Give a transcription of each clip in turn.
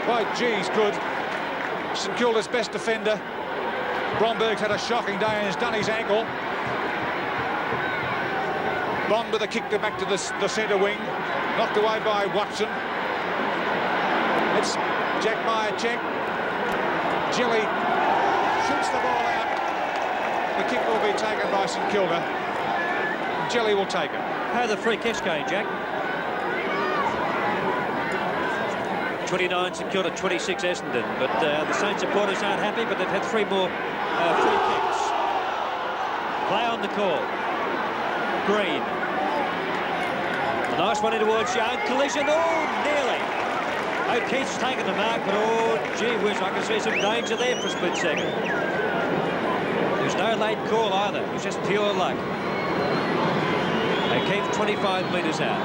By geez, good. St Kilda's best defender. Bromberg's had a shocking day and has done his ankle. Bond with a kick back to the centre wing. Knocked away by Watson. It's Jack Myercheck. Gilly shoots the ball out. The kick will be taken by St Kilda. Gilly will take it. How are the free kicks going, Jack? 29 St Kilda, 26 Essendon. But the Saints supporters aren't happy, but they've had 3 more free kicks. Play on the call. Green. A nice one in towards Young. Collision. Oh, nearly. O'Keefe's taken the mark, but oh, gee whiz, I can see some danger there for a split second. There's no late call either. It was just pure luck. O'Keefe 25 metres out.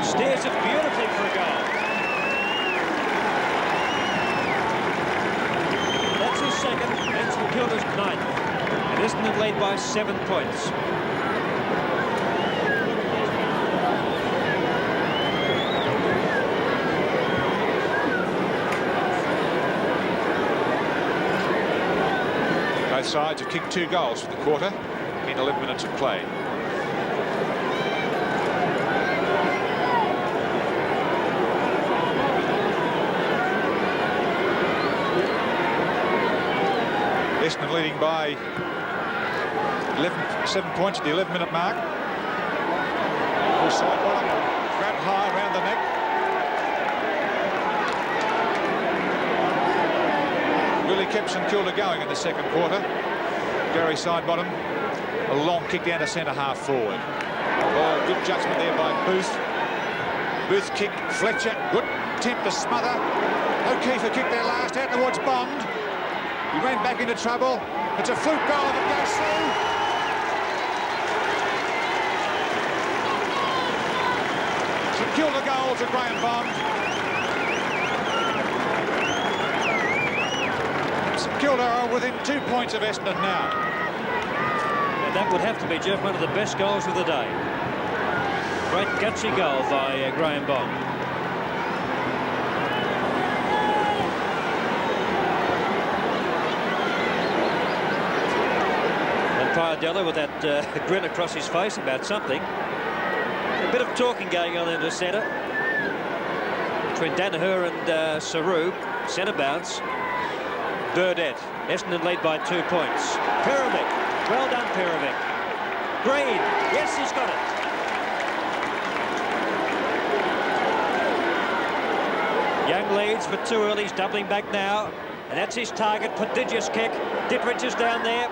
Steers it beautifully for a goal. That's his second, and St Kilda's 9th. And Essendon lead by 7 points. Both sides have kicked 2 goals for the quarter in 11 minutes of play. Essendon leading by 7 points at the 11-minute mark. Side bottom, grab high around the neck. Really kept St Kilda going in the second quarter. Gary side bottom, a long kick down to centre half forward. Oh, good judgment there by Booth. Booth kick, Fletcher, good attempt to smother. O'Keefe a kick there last, out towards Bond. He ran back into trouble. It's a fluke goal if it goes through. St Kilda goal to Graham Bond. St Kilda are within 2 points of Essendon now. And that would have to be, Jeff, one of the best goals of the day. Great gutsy goal by Graham Bond. Piadella with that grin across his face about something. A bit of talking going on in the centre between Danaher and Saru. Centre bounce. Burdett. Essendon lead by 2 points. Perovic. Well done, Perovic. Green. Yes, he's got it. Young leads, but too early. He's doubling back now. And that's his target. Prodigious kick. Dittrich is down there.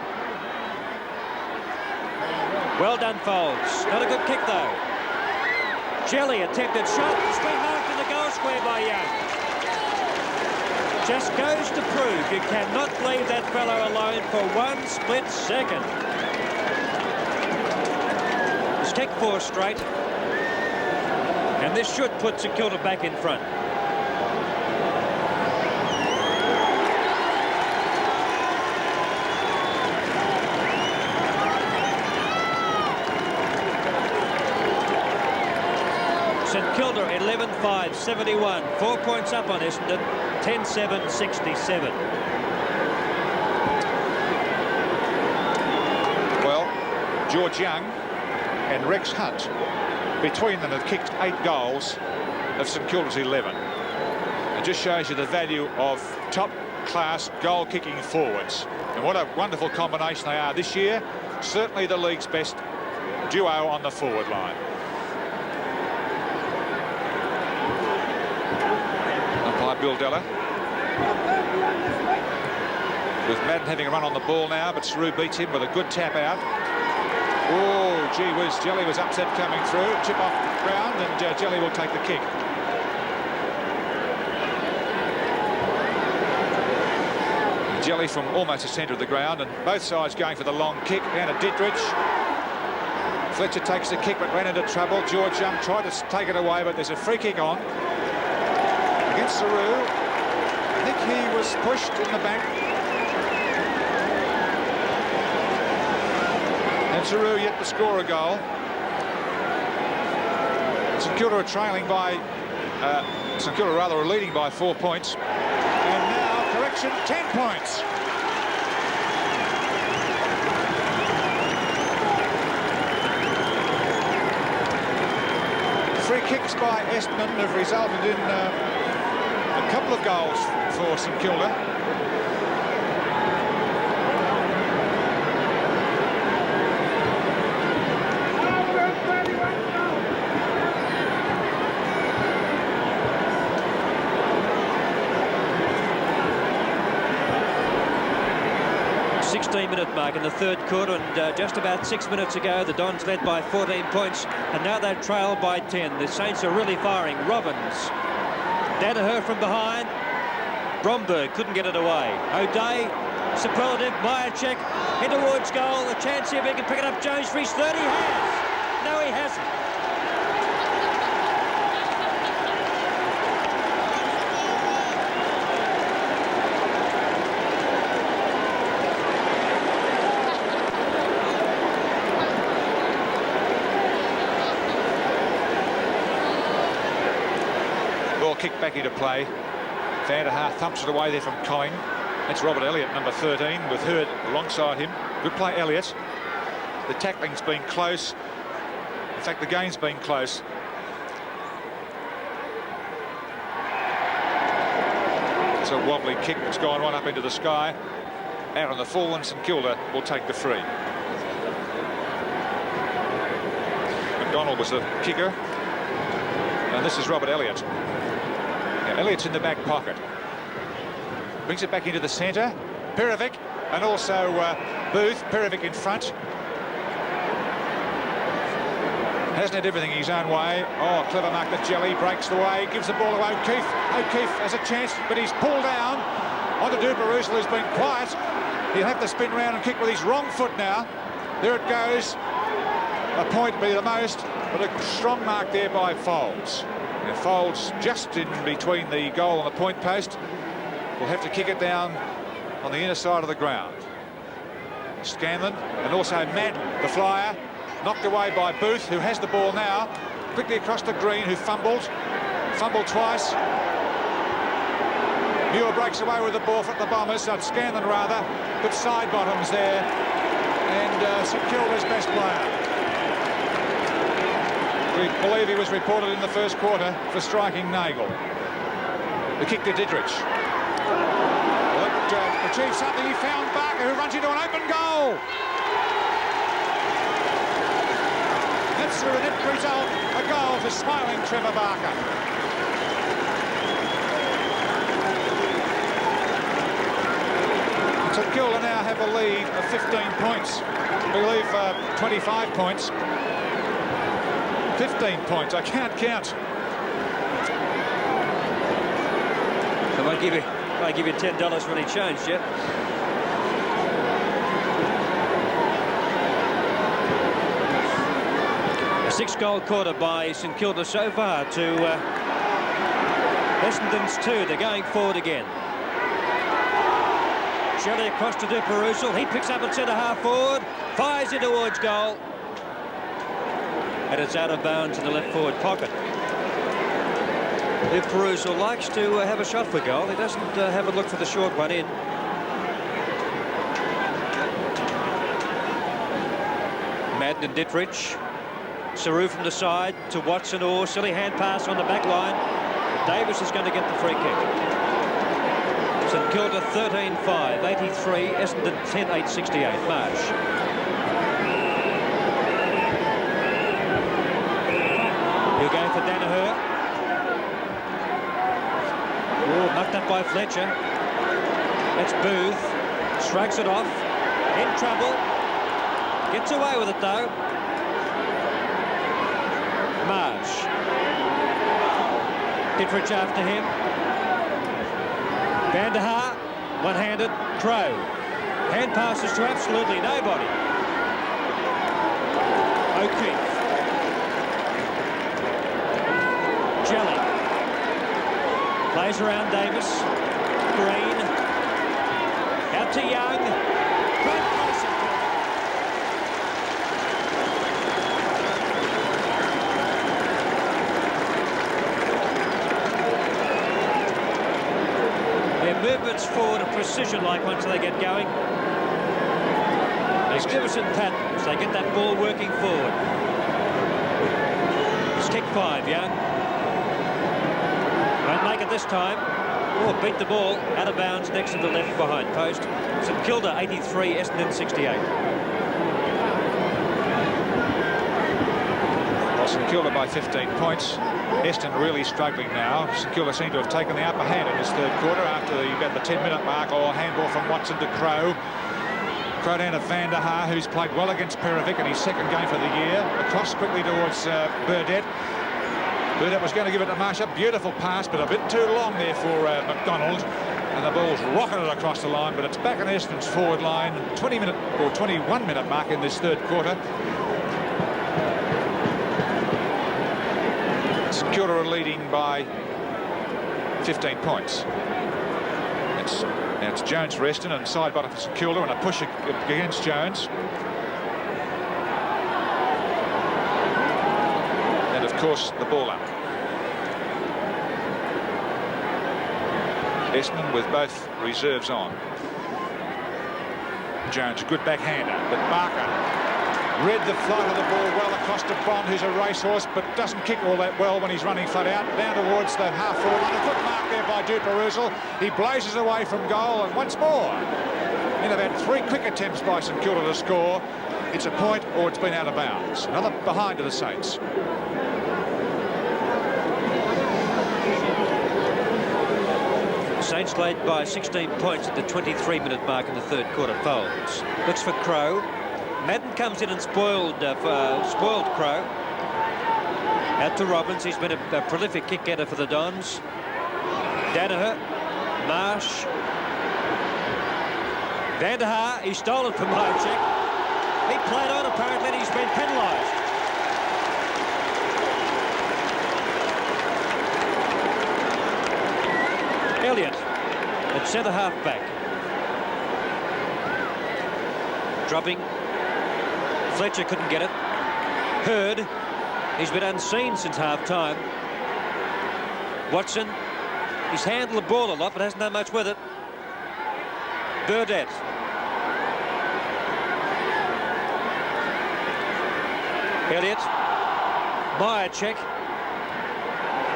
Well done, Folds. Not a good kick, though. Jelly attempted shot. It's been marked in the goal square by Young. Just goes to prove you cannot leave that fellow alone for 1 split second. He's kicked 4 straight. And this should put St Kilda back in front. St Kilda 11-5, 71. 4 points up on Essendon, 10-7, 67. Well, George Young and Rex Hunt, between them, have kicked 8 goals of St Kilda's 11. It just shows you the value of top-class goal-kicking forwards. And what a wonderful combination they are this year. Certainly the league's best duo on the forward line. Bill Della. With Madden having a run on the ball now, but Saru beats him with a good tap out. Oh, gee whiz, Jelly was upset coming through. Chip off the ground, and Jelly will take the kick. Jelly from almost the centre of the ground, and both sides going for the long kick. Down to Dittrich. Fletcher takes the kick, but ran into trouble. George Young tried to take it away, but there's a free kick on. Against Saru. I think he was pushed in the back. And Saru yet to score a goal. St Kilda are trailing by St Kilda rather are leading by 4 points. And now, correction, 10 points. Free kicks by Essendon have resulted in a couple of goals for St Kilda. Minute mark in the third quarter, and just about 6 minutes ago the Dons led by 14 points, and now they've trailed by 10. The Saints are really firing. Robbins, Danaher from behind, Bromberg couldn't get it away. O'Day, superlative, Myercheck in towards goal. A chance here if he can pick it up. Jones for his third. He has. No, he hasn't. Kick back into play. Van der Haar thumps it away there from Coyne. That's Robert Elliott, number 13, with Hurd alongside him. Good play, Elliott. The tackling's been close. In fact, the game's been close. It's a wobbly kick that's gone right up into the sky. Out on the full, and St Kilda will take the free. McDonald was the kicker. And this is Robert Elliott. Elliott's in the back pocket. Brings it back into the centre. Perovic, and also Booth. Perovic in front. Hasn't had everything his own way. Oh, clever mark the Jelly. Breaks the way. Gives the ball to O'Keefe. O'Keefe has a chance, but he's pulled down. On to Duperousel, who's been quiet. He'll have to spin round and kick with his wrong foot now. There it goes. A point be the most, but a strong mark there by Folds. And Folds just in between the goal and the point post. Will have to kick it down on the inner side of the ground. Scanlon and also Madden, the flyer, knocked away by Booth, who has the ball now. Quickly across to Green, who fumbled twice. Muir breaks away with the ball for the Bombers. Scanlon rather. Good side bottoms there. And St Kilda's best player. We believe he was reported in the first quarter for striking Nagel. The kick to Didrich. That achieved something. He found Barker, who runs into an open goal. That's the net result. A goal for smiling Trevor Barker. St Kilda now have a lead of 15 points. I believe 25 points. 15 points, I can't count. I might give you $10 for any change, yeah? A 6-goal quarter by St Kilda so far to Essendon's 2. They're going forward again. Shelley across to Duperousel. He picks up at centre-half forward, fires in towards goal. And it's out of bounds in the left forward pocket. If Duperousel likes to have a shot for goal, he doesn't have a look for the short one in. Madden and Dittrich. Saru from the side to Watson, or silly hand pass on the back line. Davis is going to get the free kick. St Kilda 13-5, 83, Essendon 10-8, 68. Marsh. He'll go for Danaher. Oh, knocked up by Fletcher. That's Booth. Shrugs it off. In trouble. Gets away with it, though. Marsh. Dittrich after him. Van der Haar. One-handed. Crow. Hand passes to absolutely nobody. O'Keefe. Jelly. Plays around Davis. Green. Out to Young. Great crossing. movements forward of precision like once they get going. Magnificent patterns. They get that ball working forward. It's kick 5, Young. Won't make it this time. Oh, beat the ball out of bounds next to the left behind post. St Kilda 83, Essendon 68. Well, St Kilda by 15 points. Essendon really struggling now. St Kilda seem to have taken the upper hand in this third quarter after about the 10-minute mark. Oh, handball from Watson to Crow. Crow down to Van der Haar, who's played well against Perovic in his second game for the year. Across quickly towards Burdett. Burdett was going to give it to Marshall. Beautiful pass, but a bit too long there for McDonald. And the ball's rocketed across the line, but it's back on Essendon's forward line. 20-minute or 21-minute mark in this third quarter. St Kilda are leading by 15 points. Now it's Jones for Essendon and side bottom for St Kilda, and a push against Jones. And of course the ball up. Essendon with both reserves on. Jones, good backhander, but Barker read the flight of the ball well across to Bond, who's a racehorse, but doesn't kick all that well when he's running flat out. Down towards the half-forward line. A good mark there by Duperusel. He blazes away from goal, and once more, in about 3 quick attempts by St Kilda to score, it's a point or it's been out of bounds. Another behind to the Saints. Saints led by 16 points at the 23-minute mark in the third quarter. Folds. Looks for Crow. Madden comes in and spoiled Crow. Out to Robbins. He's been a prolific kick-getter for the Dons. Danaher. Marsh. Van der Haar. He stole it from Lojek. He played on apparently, and he's been penalised. Elliott at centre half back. Dropping. Fletcher couldn't get it. Hurd. He's been unseen since half time. Watson. He's handled the ball a lot but hasn't done much with it. Burdett. Elliott. Myercheck.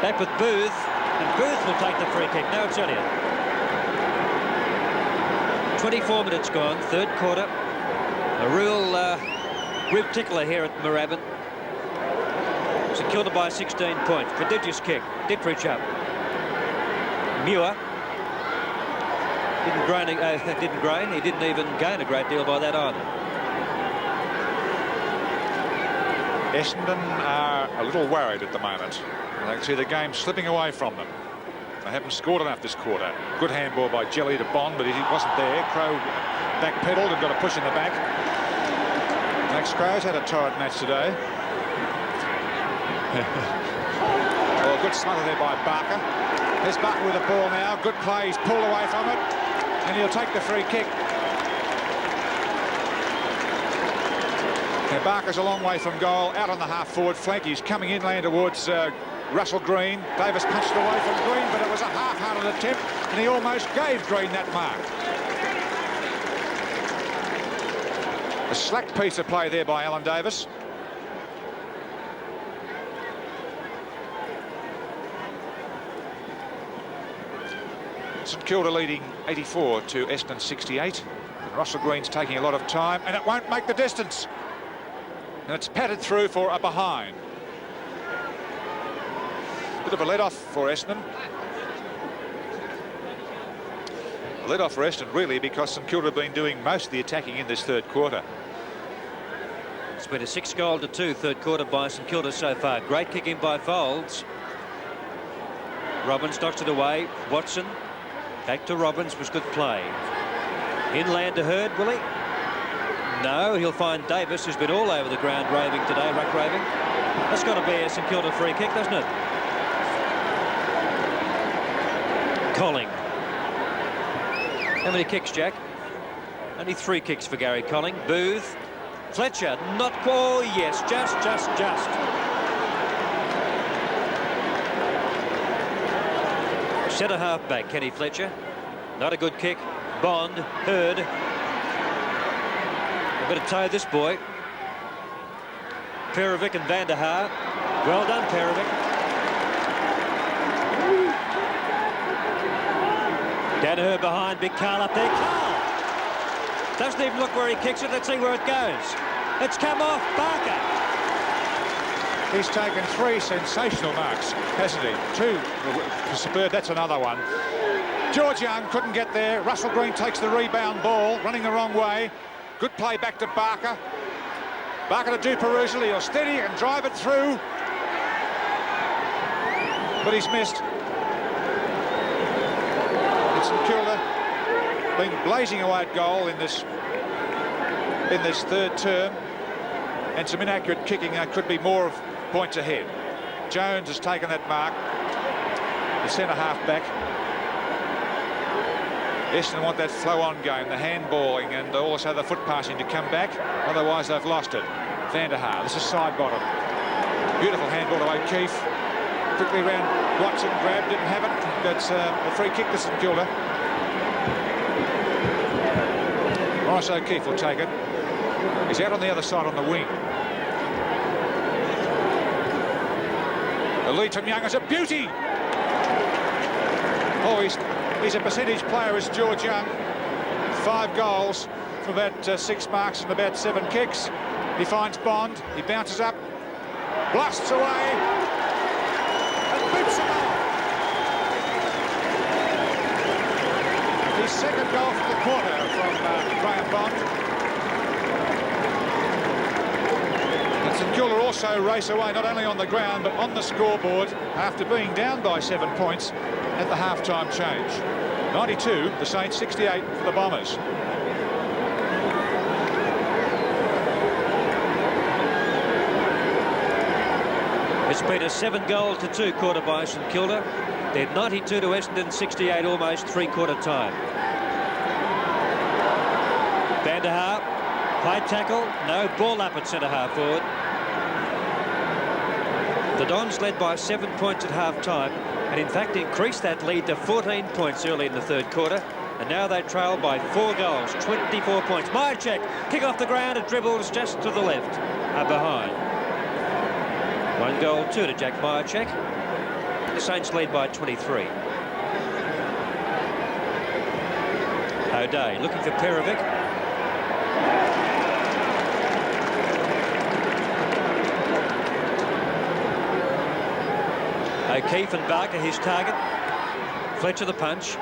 Back with Booth. And Booth will take the free kick. Now it's Elliott. 24 minutes gone, third quarter. A real tickler here at Moorabbin. St Kilda by 16 points. Prodigious kick. Dittrich up. Muir. Didn't grain. He didn't even gain a great deal by that either. Essendon are a little worried at the moment. They can see the game slipping away from them. They haven't scored enough this quarter. Good handball by Jelly to Bond, but he wasn't there. Crow backpedaled and got a push in the back. Max Crow's had a torrid match today. Well, good smother there by Barker. There's Barker with the ball now. Good play. He's pulled away from it, and he'll take the free kick. Now Barker's a long way from goal, out on the half-forward flank. He's coming inland towards Russell Green. Davis punched away from Green, but it was a half-hearted attempt, and he almost gave Green that mark. A slack piece of play there by Alan Davis. St Kilda leading 84 to Essendon 68. And Russell Green's taking a lot of time, and it won't make the distance. And it's patted through for a behind. Bit of a let-off for Essendon. A let-off for Essendon, really, because St Kilda have been doing most of the attacking in this third quarter. It's been a 6-2 third quarter by St Kilda so far. Great kicking by Folds. Robbins knocks it away. Watson. Back to Robbins, was good play. Inland to Hurd, will he? No, he'll find Davis, who's been all over the ground raving today, ruck raving. That's got to be a St Kilda free kick, doesn't it? Colling. How many kicks, Jack? Only 3 kicks for Gary Colling. Booth. Fletcher, not... Oh, yes, just. Centre half back, Kenny Fletcher. Not a good kick. Bond, Hurd. A bit of toe, this boy. Perovic and Van der Haar. Well done, Perovic. Danaher behind, big Carl up there. Carl! Doesn't even look where he kicks it. Let's see where it goes. It's come off. Barker. He's taken 3 sensational marks, hasn't he? 2 for Bird, that's another one. George Young couldn't get there. Russell Green takes the rebound ball, running the wrong way. Good play back to Barker. Barker to Duperuzzi. He'll steady and drive it through. But he's missed. St Kilda been blazing away at goal in this third term, and some inaccurate kicking could be more of points ahead. Jones has taken that mark, the centre half back. Essendon want that flow-on game, the handballing and also the foot passing to come back, otherwise they've lost it. Van der Haar, this is side bottom. Beautiful handball to O'Keefe. Quickly round Watson, grabbed, didn't have it. That's a free kick to St Kilda. Ross O'Keefe will take it. He's out on the other side on the wing. The lead from Young is a beauty. Oh, he's a percentage player as George Young. 5 goals from about 6 marks and about 7 kicks. He finds Bond. He bounces up, blasts away. His second goal for the quarter from Graham Bond. And St Kilda also race away not only on the ground but on the scoreboard after being down by 7 points at the half-time change. 92, the Saints, 68 for the Bombers. It's been a 7-goal-to-2 quarter by St Kilda. They're 92 to Essendon, 68 almost three-quarter time. Van der Haar, high tackle, no ball up at centre half forward. The Dons led by 7 points at half-time and in fact increased that lead to 14 points early in the third quarter, and now they trail by 4 goals, 24 points. Myercheck, kick off the ground, it dribbles just to the left, behind. 1 goal, 2 to Jack Myercheck. The Saints lead by 23. O'Day looking for Perovic. O'Keefe and Barker his target. Fletcher the punch.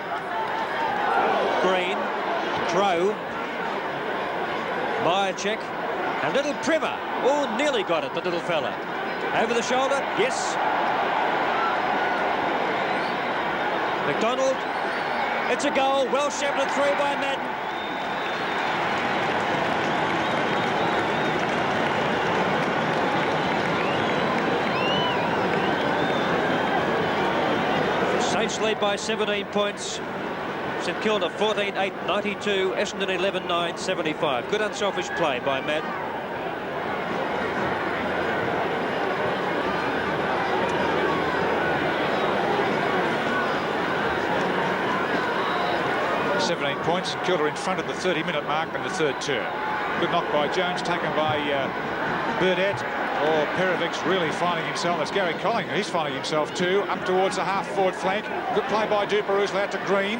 Green, Crow, Myercheck, and little Primer. Oh, nearly got it, the little fella. Over the shoulder, yes. McDonald, it's a goal, well shepherded through by Madden. Saints lead by 17 points. St Kilda 14-8, 92, Essendon 11-9, 75. Good unselfish play by Madden. Points. St Kilda in front of the 30-minute mark in the third term. Good knock by Jones, taken by Burdett. Oh, Perovic's really finding himself. That's Gary Collinger. He's finding himself too. Up towards the half-forward flank. Good play by Duperuzzi out to Green.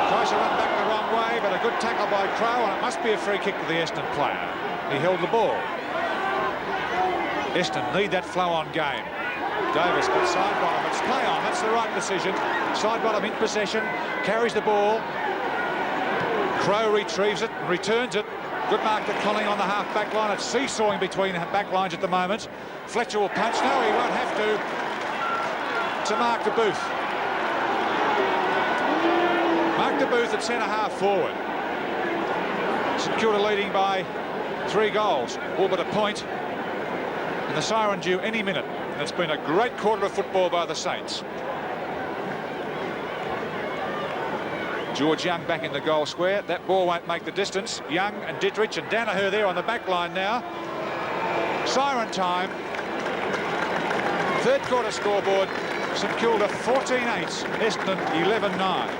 Tries to run back the wrong way, but a good tackle by Crow, and it must be a free kick to the Essendon player. He held the ball. Essendon need that flow-on game. Davis got side bottom. It's play on. That's the right decision. Side bottom in possession. Carries the ball. Crow retrieves it and returns it. Good mark to Colling on the half-back line. It's seesawing between back lines at the moment. Fletcher will punch. No, he won't have to. To Mark de Booth. Mark de Booth at centre-half forward. St Kilda leading by 3 goals, all but a point. And the siren due any minute. And it's been a great quarter of football by the Saints. George Young back in the goal square. That ball won't make the distance. Young and Dittrich and Danaher there on the back line now. Siren time. Third quarter scoreboard. St Kilda 14-8, Essendon 11-9.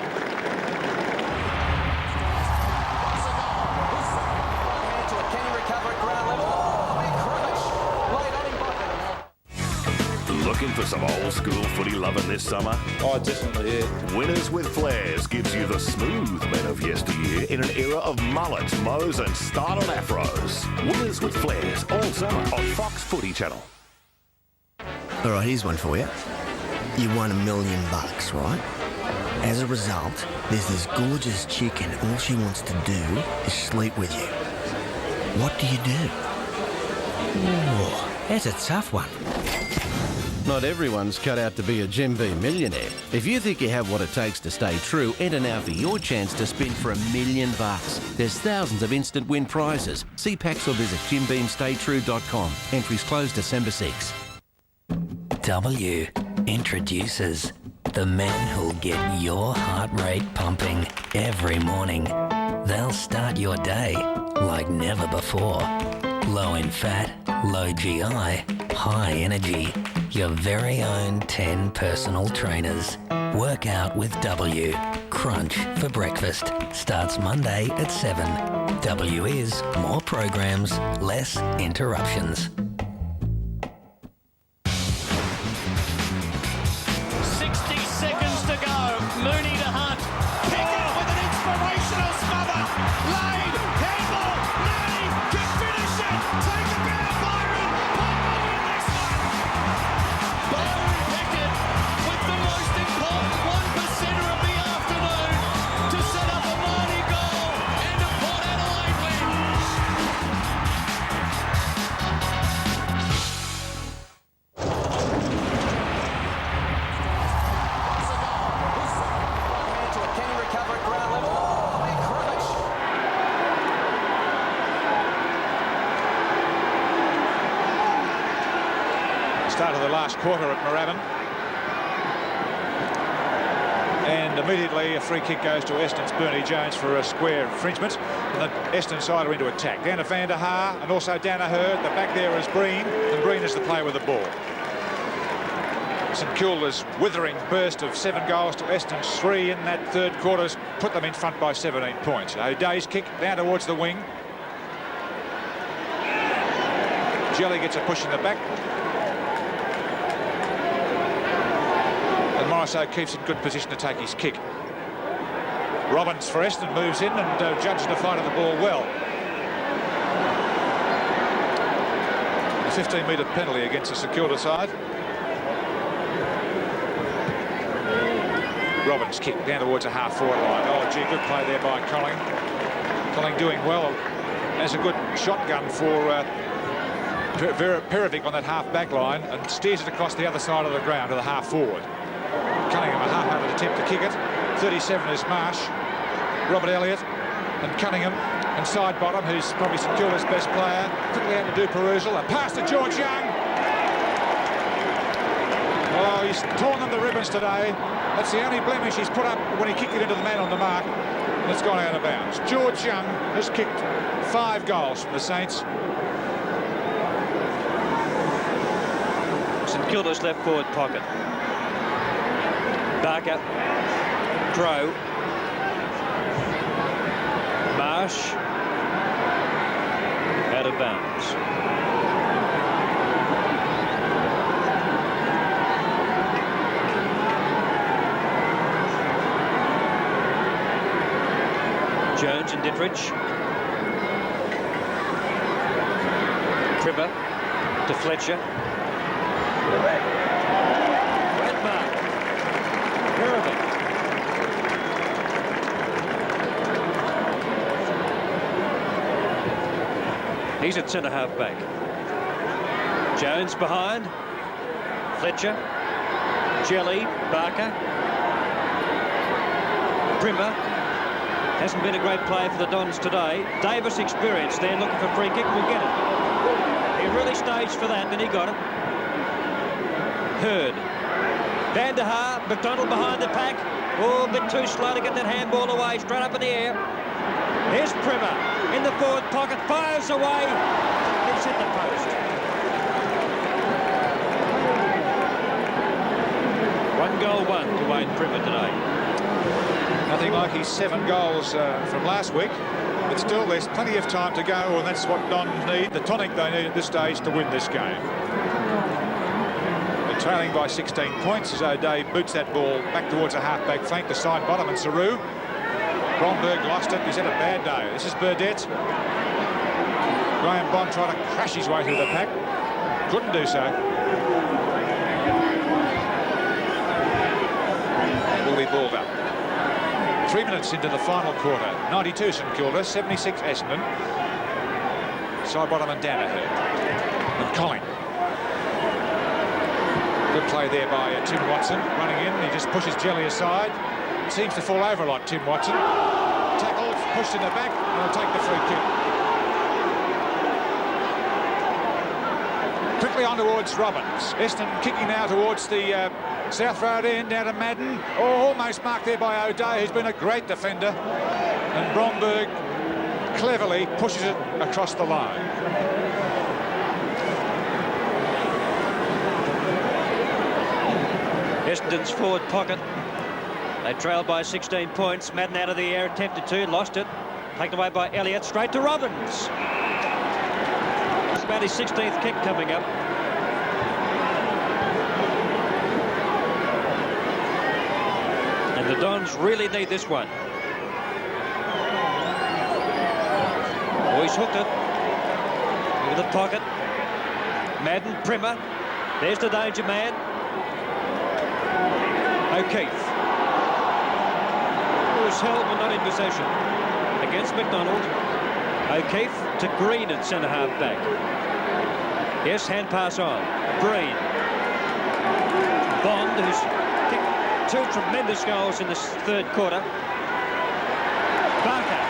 Looking for some old school footy loving this summer? Oh, definitely, yeah. Winners with Flares gives you the smooth men of yesteryear in an era of mullets, mows and style and afros. Winners with Flares all summer on Fox Footy Channel. All right, here's one for you. You won $1 million, right? As a result, there's this gorgeous chick and all she wants to do is sleep with you. What do you do? Ooh, that's a tough one. Not everyone's cut out to be a Jim B millionaire. If you think you have what it takes to stay true, enter now for your chance to spin for $1 million. There's thousands of instant win prizes. See packs or visit jimbeamstaytrue.com. Entries close December 6. W introduces the men who'll get your heart rate pumping every morning. They'll start your day like never before. Low in fat, low GI, high energy. Your very own 10 personal trainers. Work out with W. Crunch for breakfast. Starts Monday at 7. W is more programs, less interruptions. 60 seconds to go. Mooney to Hunt. Pickett with an inspirational smother. Lane, handball. Mooney can finish it. Take it down, Byron. Byron win this one. Byron Pickett with the most important 1%er of the afternoon to set up a mighty goal and a Port Adelaide win. Start of the last quarter at Moorabbin. And immediately a free kick goes to Essendon's Bernie Jones for a square infringement. And the Essendon side are into attack. Down to Van der Haar and also down to Hurd. The back there is Breen, and Breen is the player with the ball. St Kilda's withering burst of 7 goals to Essendon's 3 in that third quarter's put them in front by 17 points. O'Day's kick down towards the wing. Jelly gets a push in the back. And Morris O'Keefe's in good position to take his kick. Robbins for Essendon moves in and judges the fight of the ball well. A 15-metre penalty against the St Kilda side. Robbins kick down towards a half-forward line. Oh, gee, good play there by Colling. Colling doing well. Has a good shotgun for Perovic on that half-back line and steers it across the other side of the ground to the half-forward. Cunningham, a half-hearted attempt to kick it. 37 is Marsh, Robert Elliott and Cunningham, and side bottom, who's probably St Kilda's best player. Quickly out to do perusal. A pass to George Young. Oh, he's torn them the ribbons today. That's the only blemish he's put up when he kicked it into the man on the mark, and it's gone out of bounds. George Young has kicked 5 goals from the Saints. St Kilda's left forward pocket. Barker, Crow, Marsh, out of bounds. Jones and Dittrich. Tripper to Fletcher. Redmark. Moorabbin. He's at centre half back. Jones behind. Fletcher. Jelly. Barker. Primmer. Hasn't been a great play for the Dons today. Davis experienced there, looking for free kick, will get it. He really staged for that, and he got it. Hurd. Van der Haar, McDonald behind the pack. Oh, a bit too slow to get that handball away, straight up in the air. Here's Primmer in the forward pocket, fires away. It's hit the post. One goal, one to Wayne Primmer today. Nothing like his 7 goals from last week, but still there's plenty of time to go, and that's what Dons need, the tonic they need at this stage to win this game. trailing by 16 points as O'Day boots that ball back towards a half-back flank to side bottom, and Saru. Bromberg lost it. He's had a bad day. This is Burdett. Graham Bond tried to crash his way through the pack. Couldn't do so. Will be balled up. 3 minutes into the final quarter. 92 St Kilda, 76 Essendon. Side bottom and Danaher. And Colling. Good play there by Tim Watson. Running in, he just pushes Jelly aside. Seems to fall over a lot, Tim Watson. Tackled, pushed in the back, and he'll take the free kick. Quickly on towards Robbins. Essendon kicking now towards the South Road end, down to Madden. Oh, almost marked there by O'Day, who's been a great defender. And Bromberg cleverly pushes it across the line. Essendon's forward pocket. They trailed by 16 points. Madden out of the air, attempted to, lost it. Taken away by Elliott, straight to Robbins. It's about his 16th kick coming up. And the Dons really need this one. Oh, he's hooked it. Look at the pocket. Madden, Primmer. There's the danger man. O'Keefe. Was held but not in possession against McDonald. O'Keefe to Green at centre half back. Yes, hand pass on. Green. Bond, who's kicked 2 tremendous goals in this third quarter. Barker.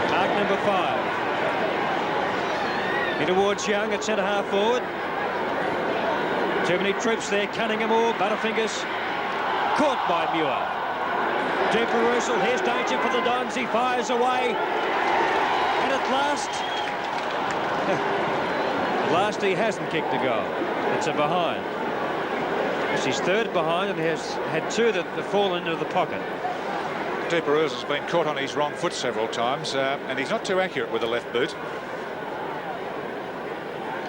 Mark number 5. In towards Young at centre half forward. Too many troops there. Cunningham or Butterfingers. Caught by Muir. Deep reversal. Here's danger for the Dons. He fires away. And at last he hasn't kicked a goal. It's a behind. It's his third behind and has had 2 that have fallen into the pocket. De Perez has been caught on his wrong foot several times, and he's not too accurate with the left boot.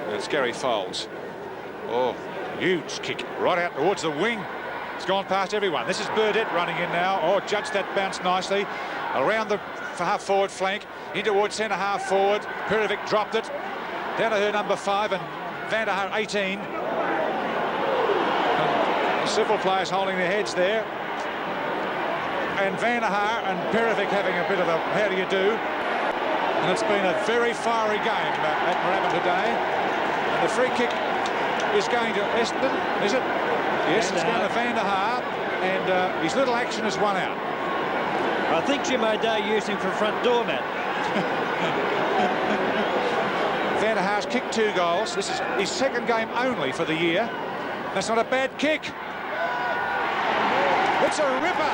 It's Gary Foles. Oh, huge kick right out towards the wing. It's gone past everyone. This is Burdett running in now. Oh, judged that bounce nicely. Around the half forward flank, in towards centre half forward. Perovic dropped it. Down to her number 5 and Van der Haar 18. And several players holding their heads there. And Van der Haar and Perovic having a bit of a how do you do. And it's been a very fiery game at Moorabbin today. And the free kick is going to Essendon, is it? Yes, it's going to Van der Haar, and his little action is one out. I think Jim O'Day used him for front doormat. Van der Haar's kicked 2 goals. This is his second game only for the year. That's not a bad kick. It's a ripper.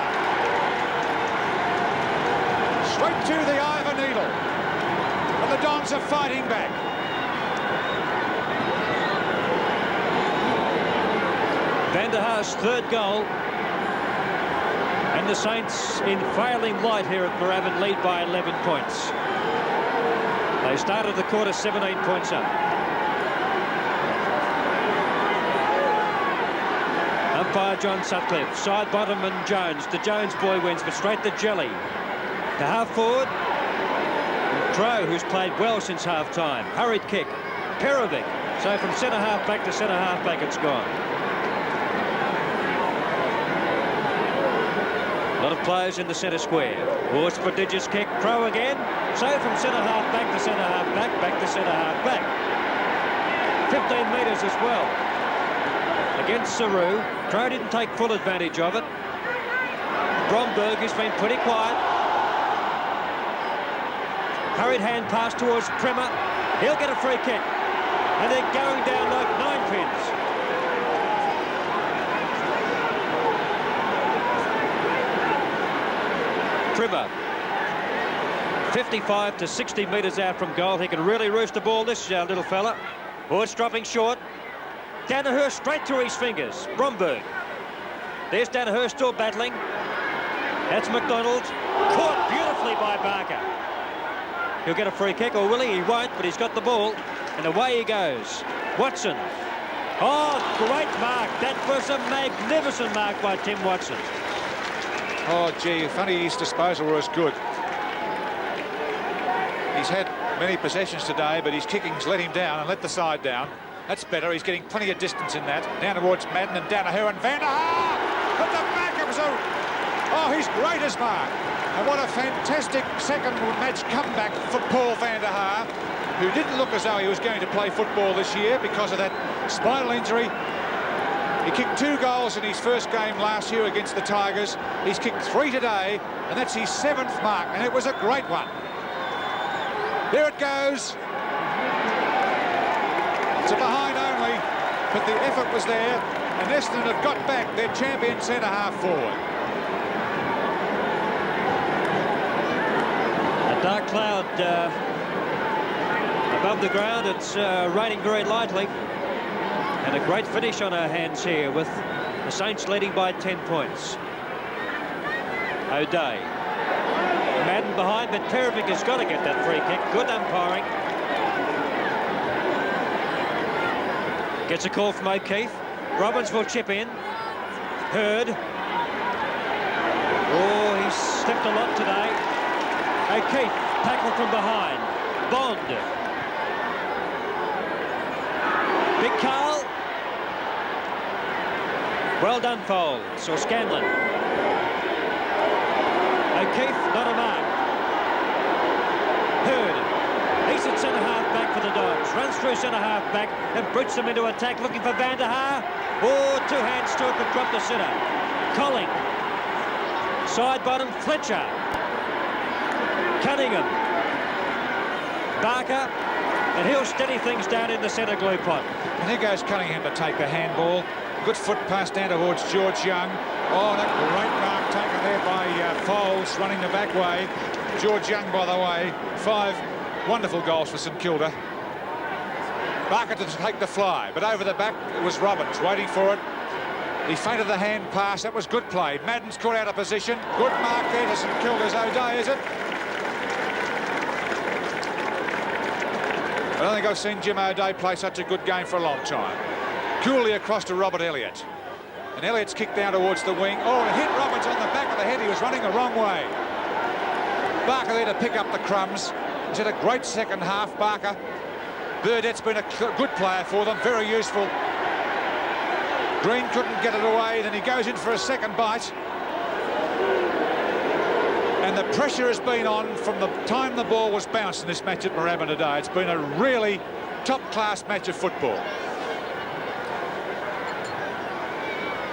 Straight to the eye of a needle. And the Dons are fighting back. Van der Haar's third goal. And the Saints in failing light here at Moorabbin lead by 11 points. They started the quarter 17 points up. Umpire John Sutcliffe. Side bottom and Jones. The Jones boy wins, but straight to Jelly. To half forward. Crow, who's played well since half time. Hurried kick. Perovic. So from centre half back to centre half back it's gone. A lot of players in the centre square. Horse prodigious kick. Crow again. So from centre half back to centre half back, back to centre half back. 15 metres as well. Against Saru. Crow didn't take full advantage of it. Bromberg has been pretty quiet. Hurried hand pass towards Primmer. He'll get a free kick. And they're going down like 9 pins. Primmer. 55 to 60 metres out from goal. He can really roost the ball, this little fella. Oh, it's dropping short. Danaher straight through his fingers. Bromberg. There's Danaher still battling. That's McDonald. Caught beautifully by Barker. He'll get a free kick, or will he? He won't, but he's got the ball. And away he goes. Watson. Oh, great mark. That was a magnificent mark by Tim Watson. Oh, gee, if only his disposal was good. He's had many possessions today, but his kicking's let him down and let the side down. That's better. He's getting plenty of distance in that. Down towards Madden and Danaher and Van der Haar at the back. It was his greatest mark. And what a fantastic second match comeback for Paul Van der Haar, who didn't look as though he was going to play football this year because of that spinal injury. He kicked 2 goals in his first game last year against the Tigers. He's kicked 3 today, and that's his 7th mark, and it was a great one. There it goes. It's a behind only, but the effort was there, and Essendon have got back their champion centre-half forward. A dark cloud above the ground. It's raining very lightly. And a great finish on our hands here with the Saints leading by 10 points. O'Day. Madden behind, but Perovic has got to get that free kick. Good umpiring. Gets a call from O'Keefe. Robbins will chip in. Hurd. Oh, he's stepped a lot today. O'Keefe, tackle from behind. Bond. Big Carl. Well done, Foles, or Scanlon. O'Keefe, not a mark. Hurd. He's at centre-half back for the Dogs. Runs through centre-half back and brutes them into attack, looking for Van der Haar. Oh, 2 hands to it, but dropped the centre. Colling. Side bottom, Fletcher. Cunningham. Barker. And he'll steady things down in the centre glue pot. And here goes Cunningham to take the handball. Good foot pass down towards George Young. Oh, that great mark taken there by Foles, running the back way. George Young, by the way, 5 wonderful goals for St Kilda. Barker to take the fly, but over the back it was Robbins waiting for it. He feinted the hand pass. That was good play. Madden's caught out of position. Good mark there to St Kilda's O'Day, is it? I don't think I've seen Jim O'Day play such a good game for a long time. Coolly across to Robert Elliott. And Elliott's kicked down towards the wing. Oh, it hit Robbins on the back of the head. He was running the wrong way. Barker there to pick up the crumbs. He's had a great second half, Barker. Burdett's been a good player for them, very useful. Green couldn't get it away, then he goes in for a second bite. And the pressure has been on from the time the ball was bounced in this match at Moorabbin today. It's been a really top-class match of football.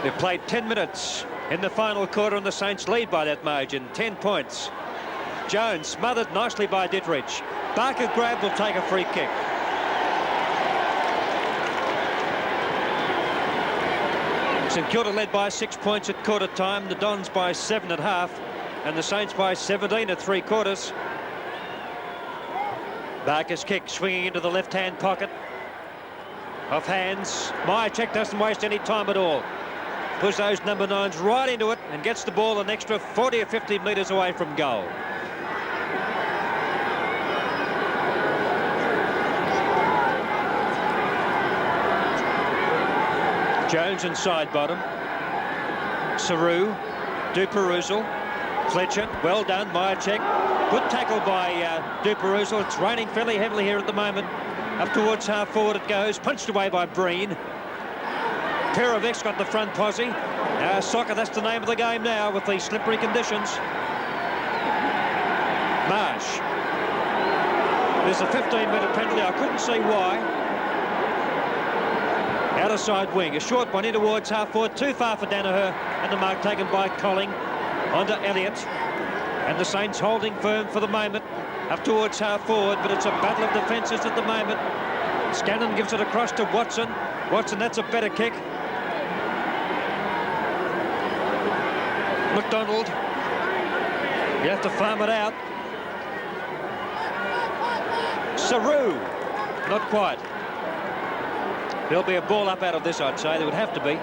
They've played 10 minutes in the final quarter and the Saints lead by that margin, 10 points. Jones smothered nicely by Dittrich. Barker grab will take a free kick. St Kilda led by 6 points at quarter time, the Dons by 7 at half, and the Saints by 17 at 3/4. Barker's kick swinging into the left-hand pocket. Off hands. Myercheck doesn't waste any time at all. Puts those number 9s right into it and gets the ball an extra 40 or 50 metres away from goal. Jones inside bottom. Saru, Duperuzal, Fletcher, well done, Myercheck. Good tackle by Duperuzal. It's raining fairly heavily here at the moment. Up towards half forward it goes, punched away by Breen. Perovic's got the front posse. Soccer, that's the name of the game now with these slippery conditions. Marsh. There's a 15-minute penalty. I couldn't see why. Outer side wing, a short one in towards half forward, too far for Danaher, and the mark taken by Colling onto Elliott. And the Saints holding firm for the moment up towards half forward, but it's a battle of defences at the moment. Scanlon gives it across to Watson. Watson, that's a better kick. McDonald, you have to farm it out. Saru, not quite. There'll be a ball up out of this, I'd say. There would have to be.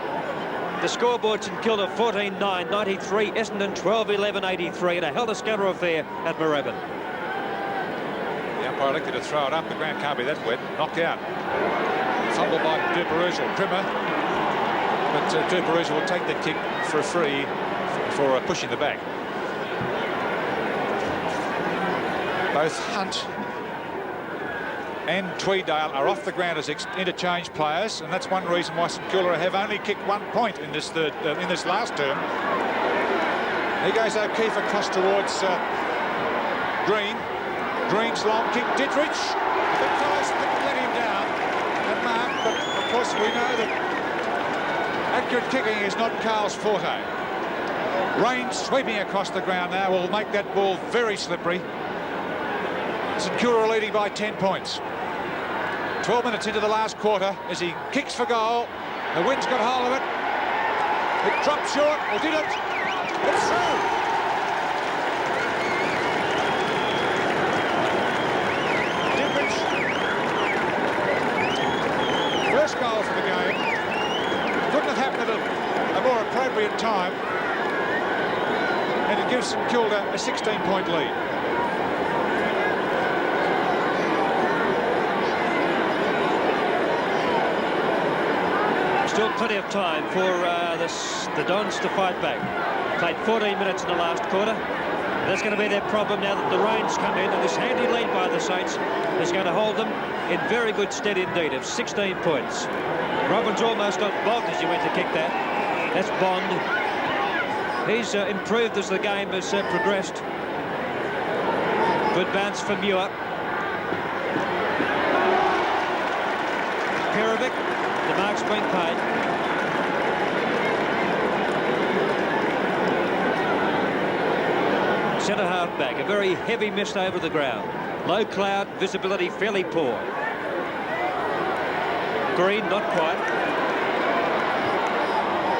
The scoreboard, St Kilda 14-9, 93, Essendon 12-11, 83, and a helter-skelter affair at Moorabbin. The umpire elected to throw it up. The ground can't be that wet. Knocked out. Fumbled by Duperuzel. Trimmer. But Duperuzel will take the kick for a free for pushing the back. Both Hunt and Tweedale are off the ground as interchange players, and that's one reason why St Kilda have only kicked 1 point in this last term. Here goes O'Keefe across towards Green. Green's long kick. Dittrich. The fellows couldn't let him down and mark, but of course we know that accurate kicking is not Carl's forte. Rain sweeping across the ground now will make that ball very slippery. St Kilda are leading by 10 points. 12 minutes into the last quarter as he kicks for goal. The wind's got hold of it. It dropped short, or did it? It's through. Dittrich. First goal for the game. Couldn't have happened at a more appropriate time. And it gives St Kilda a 16-point lead. Still plenty of time for the Dons to fight back. Played 14 minutes in the last quarter. That's going to be their problem now that the rain's come in, and this handy lead by the Saints is going to hold them in very good stead indeed of 16 points. Robbins almost got bogged as he went to kick that. That's Bond. He's improved as the game has progressed. Good bounce for Muir. Perovic, the mark's been paid. Centre half back, a very heavy mist over the ground. Low cloud, visibility fairly poor. Green, not quite.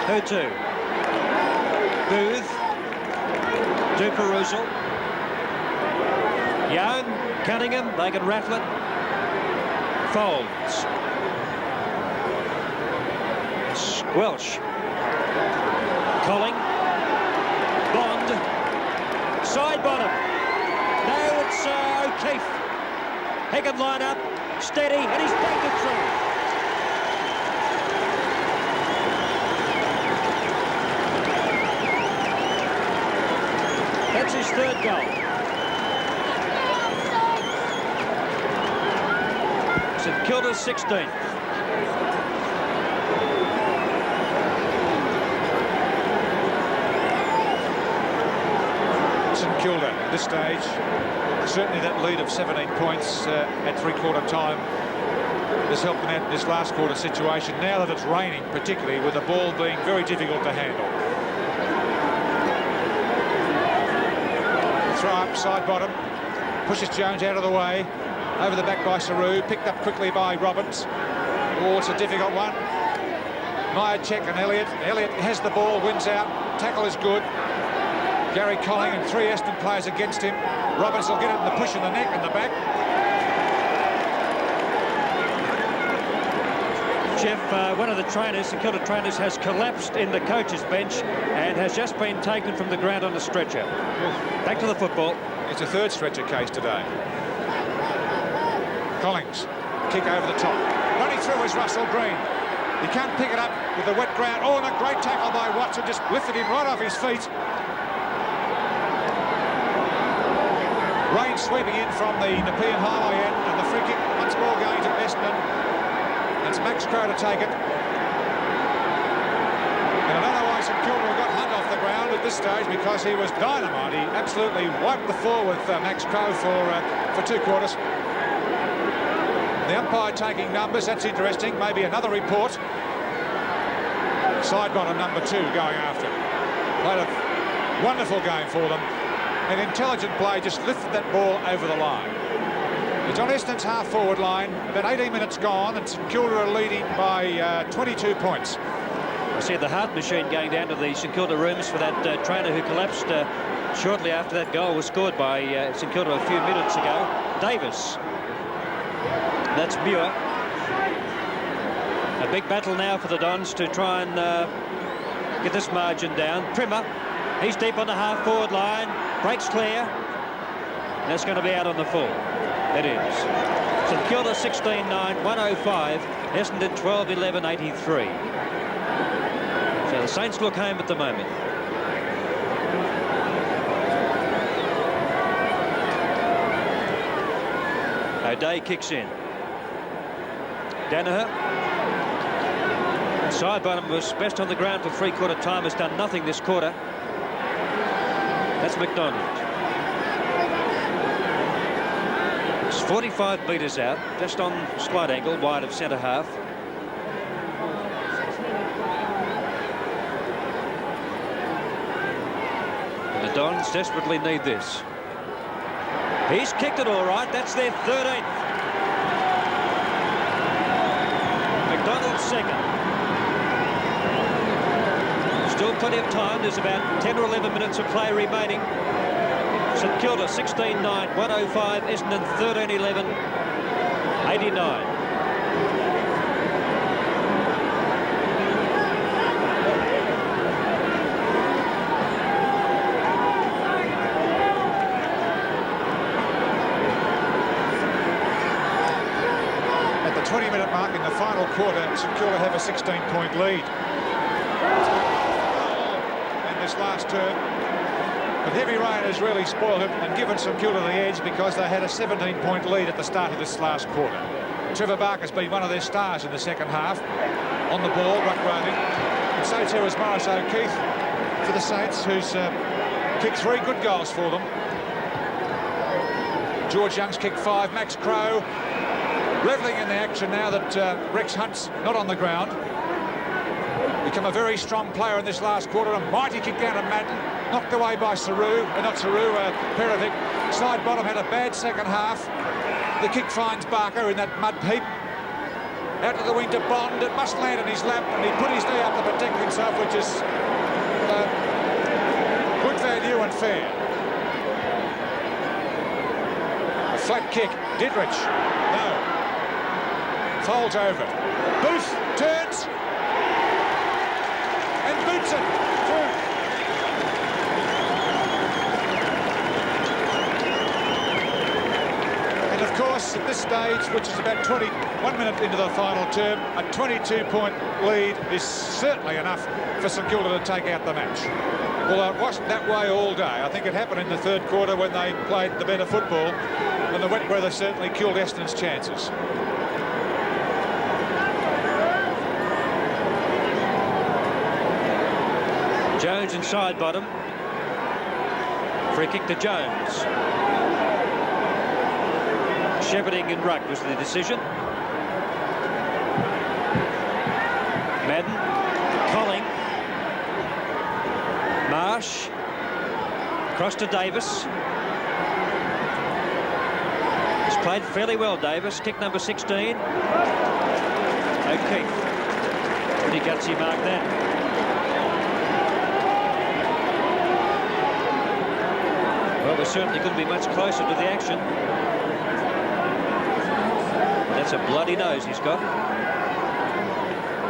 2-2. Booth. Duperuzel. Young, Cunningham, they can rattle it. Folds. Welsh. Colling. Bond. Side bottom. No, it's O'Keefe. He can line up. Steady, and he's backed it through. That's his third goal. St Kilda's 16th. St Kilda at this stage, certainly that lead of 17 points at three-quarter time has helped them out in this last quarter situation, now that it's raining, particularly with the ball being very difficult to handle. Throw up, side bottom, pushes Jones out of the way, over the back by Saru, picked up quickly by Robbins. Oh, it's a difficult one. Myercheck and Elliott. Elliott has the ball, wins out, tackle is good. Gary Colling and 3 Essendon players against him. Robbins will get it in the push in the neck and the back. Jeff, one of the trainers, the Kilda trainers, has collapsed in the coach's bench and has just been taken from the ground on a stretcher. Back to the football. It's a third stretcher case today. Collings, kick over the top. Running through is Russell Green. He can't pick it up with the wet ground. Oh, and a great tackle by Watson, just lifted him right off his feet. Rain sweeping in from the Nepean Highway end, and the free kick once more going to Essendon. It's Max Crowe to take it. And I don't know why St Kilda got Hunt off the ground at this stage, because he was dynamite. He absolutely wiped the floor with Max Crowe for 2 quarters. The umpire taking numbers, that's interesting. Maybe another report. Side bottom number 2 going after him. Played a wonderful game for them. An intelligent play, just lifted that ball over the line. It's on Essendon's half-forward line, about 18 minutes gone, and St Kilda are leading by 22 points. I see the heart machine going down to the St Kilda rooms for that trainer who collapsed shortly after that goal was scored by St Kilda a few minutes ago. Davis. That's Muir. A big battle now for the Dons to try and get this margin down. Trimmer, he's deep on the half-forward line. Breaks clear. That's going to be out on the full. It is. St Kilda 16-9, 105. Essendon 12-11, 83. So the Saints look home at the moment. O'Day kicks in. Danaher. Sidebottom was best on the ground for three-quarter time, has done nothing this quarter. That's McDonald. It's 45 metres out, just on slight angle, wide of centre half. And the Dons desperately need this. He's kicked it all right. That's their 13th. McDonald's second. Still plenty of time. There's about 10 or 11 minutes of play remaining. St Kilda 16-9, 105. Essendon 13-11, 89. At the 20-minute mark in the final quarter, St Kilda have a 16-point lead. Last term, but heavy rain has really spoiled it and given St Kilda the edge because they had a 17-point lead at the start of this last quarter. Trevor Barker's been one of their stars in the second half, on the ball, ruck-running, and so too is Morris O'Keefe for the Saints, who's kicked 3 good goals for them. George Young's kicked 5. Max Crowe revelling in the action now that Rex Hunt's not on the ground. Become a very strong player in this last quarter. A mighty kick down to Madden, knocked away by Perovic. Side bottom had a bad second half. The kick finds Barker in that mud heap. Out to the wing to Bond. It must land in his lap, and he put his knee up to protect himself, which is good value and fair. A flat kick. Didrich. No. Folds over it. Booth turns. Boots it through. And of course, at this stage, which is about 21 minutes into the final term, a 22-point lead is certainly enough for St Kilda to take out the match. Although it wasn't that way all day. I think it happened in the third quarter when they played the better football, and the wet weather certainly killed Essendon's chances. Jones inside bottom. Free kick to Jones. Shepherding in ruck was the decision. Madden. Colling. Marsh. Cross to Davis. He's played fairly well, Davis. Kick number 16. O'Keefe. Pretty gutsy mark that. Well, we certainly couldn't be much closer to the action. That's a bloody nose he's got.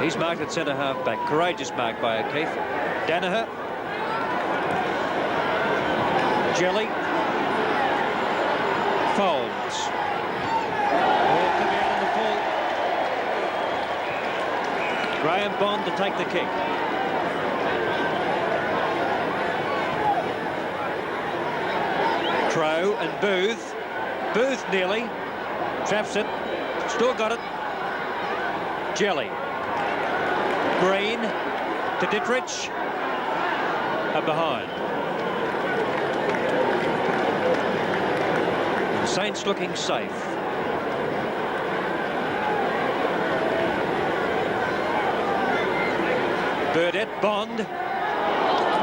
He's marked at centre half back. Courageous mark by O'Keefe. Danaher. Jelly. Folds. Ball coming out on the full. Graham Bond to take the kick. Crowe and Booth. Booth nearly. Traps it. Still got it. Jelly. Green to Dietrich. Up behind. The Saints looking safe. Burdett, Bond.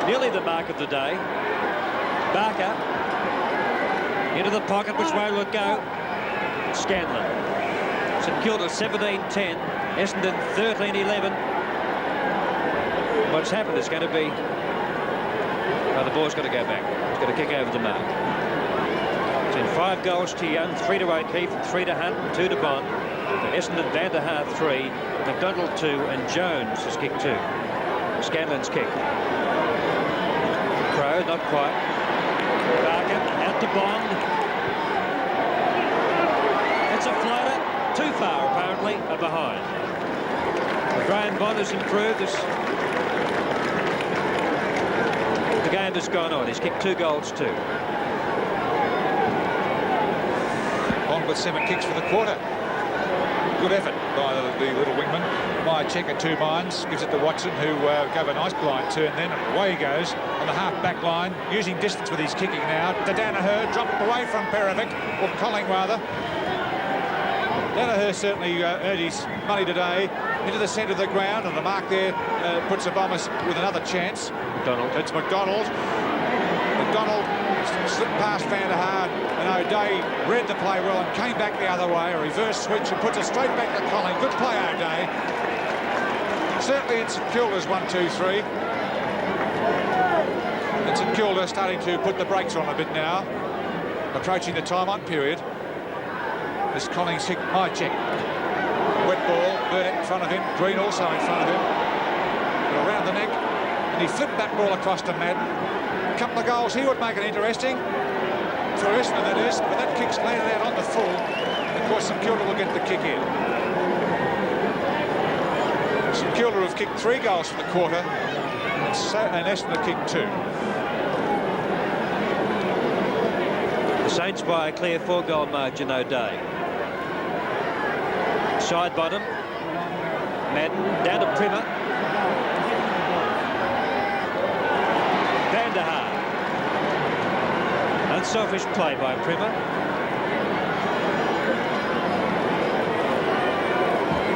Nearly the mark of the day. Barker. Into the pocket, which way will it go? Scanlon. St Kilda 17-10. Essendon 13-11. What's happened is going to be... Oh, the ball's got to go back. It's got to kick over the mark. It's in 5 goals to Young, 3 to O'Keefe, 3 to Hunt, and 2 to Bond. For Essendon, Van der Haar 3, McDonald 2, and Jones has kicked 2. Scanlon's kick. Crowe, not quite. Barker, out to Bond. It's a floater. too far, apparently, are behind. Graham Bond has improved as the game has gone on. He's kicked 2 goals too. On with 7 kicks for the quarter. Good effort by the little wingman. My check at 2 minds, gives it to Watson, who gave a nice blind turn then, and away he goes on the half-back line, using distance with his kicking now. To Danaher, dropped away from Perovic, or Colling rather. Danaher certainly earned his money today, into the centre of the ground, and the mark there puts the Bombers with another chance. Donald. It's McDonald. McDonald slipped past Van der Haar, and O'Day read the play well and came back the other way. A reverse switch and puts it straight back to Colling. Good play, O'Day. Certainly in St Kilda's 1-2-3. And St Kilda starting to put the brakes on a bit now, approaching the time-on period. This Colling's kick, my check. Wet ball, Burnett in front of him, Green also in front of him. Around the neck, and he flipped that ball across to Madden. A couple of goals, he would make it interesting. For Essendon, that is, but that kick's landed out on the full. And of course, St Kilda will get the kick in. St Kilda have kicked 3 goals for the quarter, and Essendon have kicked 2. The Saints by a clear 4-goal margin, O'Day. Side bottom. Madden down to Primer. Van der Haar. Unselfish play by Primer.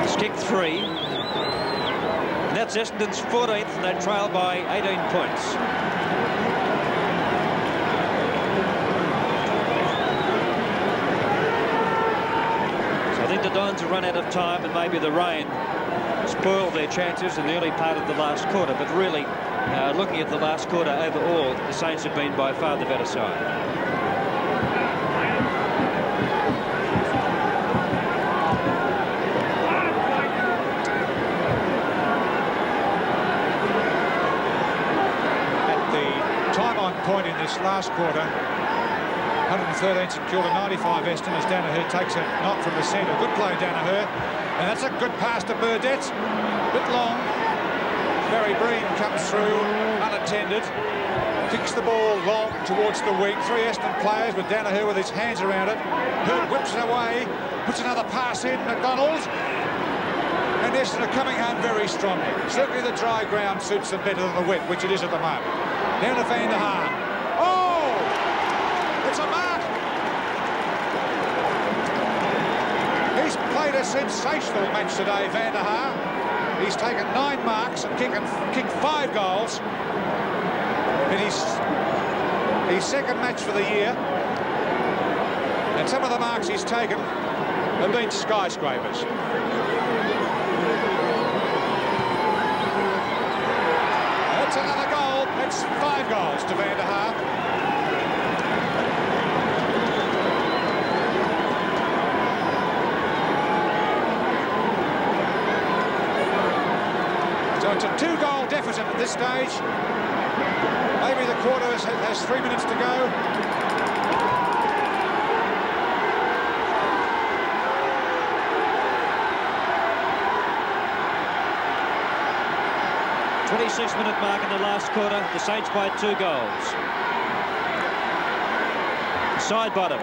It's kicked 3. And that's Essendon's 14th, and they trail by 18 points. So I think the Dons have run out of time, and maybe the rain spoiled their chances in the early part of the last quarter. But really, looking at the last quarter overall, the Saints have been by far the better side. Point in this last quarter, 113 St Kilda, 95 Essendon, as Danaher takes a knock from the centre. Good play, Danaher, and that's a good pass to Burdett. Bit long. Barry Breen comes through unattended, kicks the ball long towards the wing. 3 Essendon players with Danaher with his hands around it. Hurd whips it away, puts another pass in. McDonald, and Essendon are coming home very strongly. Certainly the dry ground suits them better than the wet, which it is at the moment. Down to Van der Haar. Oh! It's a mark! He's played a sensational match today, Van der Haar. He's taken 9 marks and kicked 5 goals in his second match for the year. And some of the marks he's taken have been skyscrapers. That's another goal. It's 5 goals to Van der Haar. So it's a 2-goal deficit at this stage. Maybe the quarter has 3 minutes to go. 26-minute mark in the last quarter. The Saints by 2 goals. Side bottom.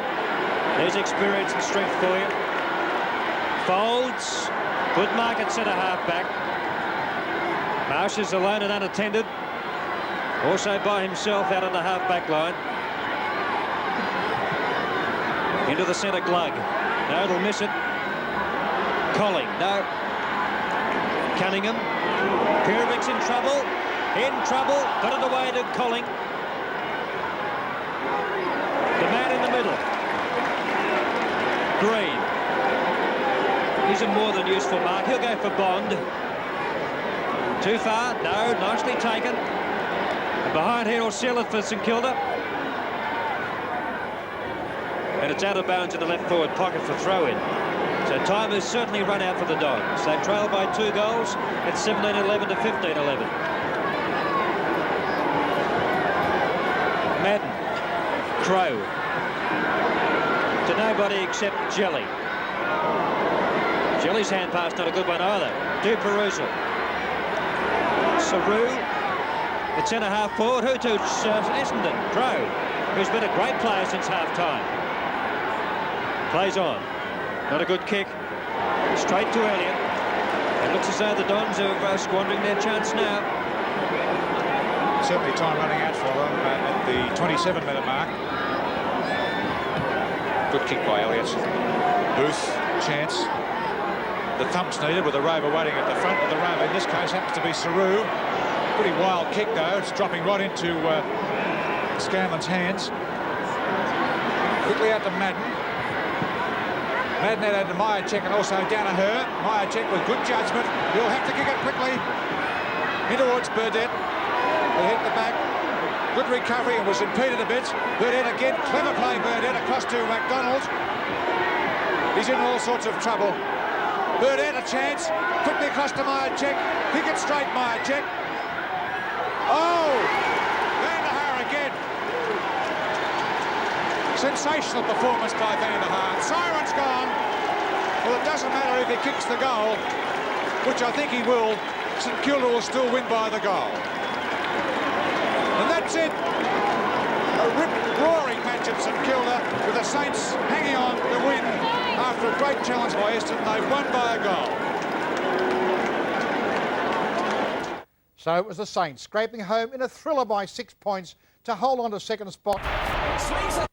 There's experience and strength for you. Folds. Good mark at centre half back. Marsh is alone and unattended. Also by himself out on the half back line. Into the centre glug. No, it'll miss it. Colling. No. Cunningham. Perovic's in trouble. Got it away to Colling. The man in the middle. Green. He's a more than useful mark. He'll go for Bond. Too far? No, nicely taken. And behind here will seal it for St Kilda. And it's out of bounds in the left forward pocket for throw-in. So time has certainly run out for the Dogs. They trail by 2 goals. It's 17-11 to 15-11. Madden. Crow. To nobody except Jelly. Jelly's hand pass, not a good one either. Du perusal. Saru, the centre half forward. Who to Essendon? Crow, who's been a great player since half-time. Plays on. Not a good kick. Straight to Elliott. It looks as though the Dons are squandering their chance now. Certainly time running out for them at the 27-minute mark. Good kick by Elliott. Booth, chance. The thump's needed with the Rover waiting at the front of the Rover. In this case happens to be Saru. Pretty wild kick though. It's dropping right into Scanlon's hands. Quickly out to Madden. Madden out to Myercheck and also Danaher. Myercheck with good judgment. He'll have to kick it quickly in towards Burdett. They hit the back. Good recovery and was impeded a bit. Burdett again. Clever play, Burdett across to McDonald. He's in all sorts of trouble. Burdett a chance. Quickly across to Myercheck. Kick it straight, Myercheck. Oh! Vanderhaar again. Sensational performance by Vanderhaar. Siren's gone. Well, it doesn't matter if he kicks the goal, which I think he will. St Kilda will still win by the goal. And that's it. A rip-roaring match at St Kilda with the Saints hanging on to win after a great challenge by Essendon. They've won by a goal. So it was the Saints scraping home in a thriller by 6 points to hold on to second spot. Swings